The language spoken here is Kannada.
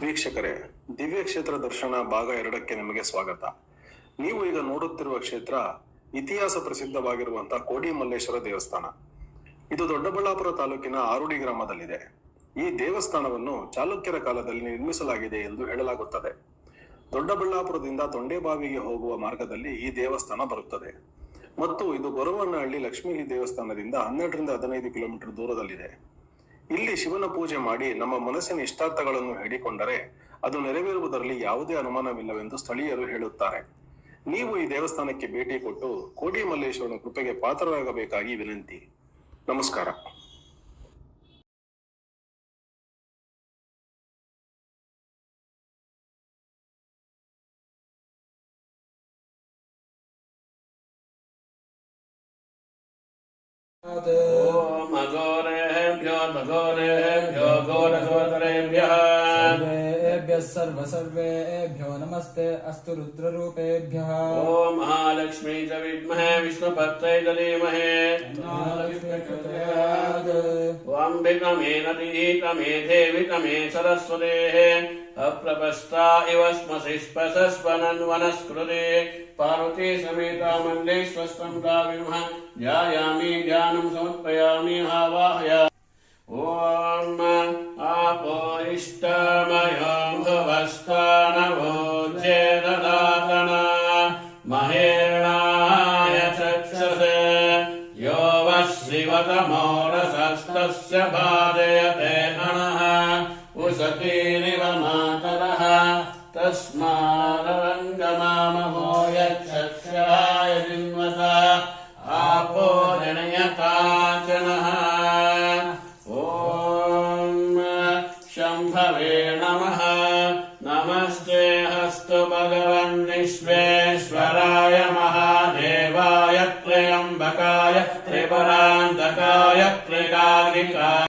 ವೀಕ್ಷಕರೇ, ದಿವ್ಯ ಕ್ಷೇತ್ರ ದರ್ಶನ ಭಾಗ 2ಕ್ಕೆ ನಿಮಗೆ ಸ್ವಾಗತ. ನೀವು ಈಗ ನೋಡುತ್ತಿರುವ ಕ್ಷೇತ್ರ ಇತಿಹಾಸ ಪ್ರಸಿದ್ಧವಾಗಿರುವಂತಹ ಕೋಡಿ ಮಲ್ಲೇಶ್ವರ ದೇವಸ್ಥಾನ. ಇದು ದೊಡ್ಡಬಳ್ಳಾಪುರ ತಾಲೂಕಿನ ಆರುಡಿ ಗ್ರಾಮದಲ್ಲಿದೆ. ಈ ದೇವಸ್ಥಾನವನ್ನು ಚಾಲುಕ್ಯರ ಕಾಲದಲ್ಲಿ ನಿರ್ಮಿಸಲಾಗಿದೆ ಎಂದು ಹೇಳಲಾಗುತ್ತದೆ. ದೊಡ್ಡಬಳ್ಳಾಪುರದಿಂದ ತೊಂಡೆಬಾವಿಗೆ ಹೋಗುವ ಮಾರ್ಗದಲ್ಲಿ ಈ ದೇವಸ್ಥಾನ ಬರುತ್ತದೆ ಮತ್ತು ಇದು ಗೊರವನಹಳ್ಳಿ ಲಕ್ಷ್ಮೀ ದೇವಸ್ಥಾನದಿಂದ 12ರಿಂದ 15 ಕಿಲೋಮೀಟರ್ ದೂರದಲ್ಲಿದೆ. ಇಲ್ಲಿ ಶಿವನ ಪೂಜೆ ಮಾಡಿ ನಮ್ಮ ಮನಸ್ಸಿನ ಇಷ್ಟಾರ್ಥಗಳನ್ನು ಹೇಳಿಕೊಂಡರೆ ಅದು ನೆರವೇರುವುದರಲ್ಲಿ ಯಾವುದೇ ಅನುಮಾನವಿಲ್ಲವೆಂದು ಸ್ಥಳೀಯರು ಹೇಳುತ್ತಾರೆ. ನೀವು ಈ ದೇವಸ್ಥಾನಕ್ಕೆ ಭೇಟಿ ಕೊಟ್ಟು ಕೋಡಿ ಮಲ್ಲೇಶ್ವರನ ಕೃಪೆಗೆ ಪಾತ್ರರಾಗಬೇಕಾಗಿ ವಿನಂತಿ. ನಮಸ್ಕಾರ. ओम अघोरेभ्यो मघोरेभ्यो घोरघोरेभ्यः सर्वेभ्यो नमस्ते अस्तु रुद्ररूपेभ्यः. ओम महालक्ष्मी च विद्महे विष्णुपत्यै च धीमहि ओम्बिकमे नदी तमे देवी तमे सरस्वतेः अप्रपस्ता इव स्मसि स्पशस्वनन् वनस्कृते पार्वती समेता मल्लेश्वस्तं विमः ध्यायामि ध्यानं समर्पयामि आवाहयामि. ओम आपो इष्टमयो भवस्तानवोज्येददातना महेणाय चक्षसे यो वश्रिवतमोरसस्तस्य भाजयते ननः उसतीनिव मातरः तस्मादवङ्गमामहो यच्छक्षाय जिन्वता आपो जनयताचनः. शंभवे नमः. नमस्ते हस्तु भगवन् विश्वेश्वराय महादेवाय त्र्यम्बकाय त्रिपुरान्तकाय त्रिकालिकाय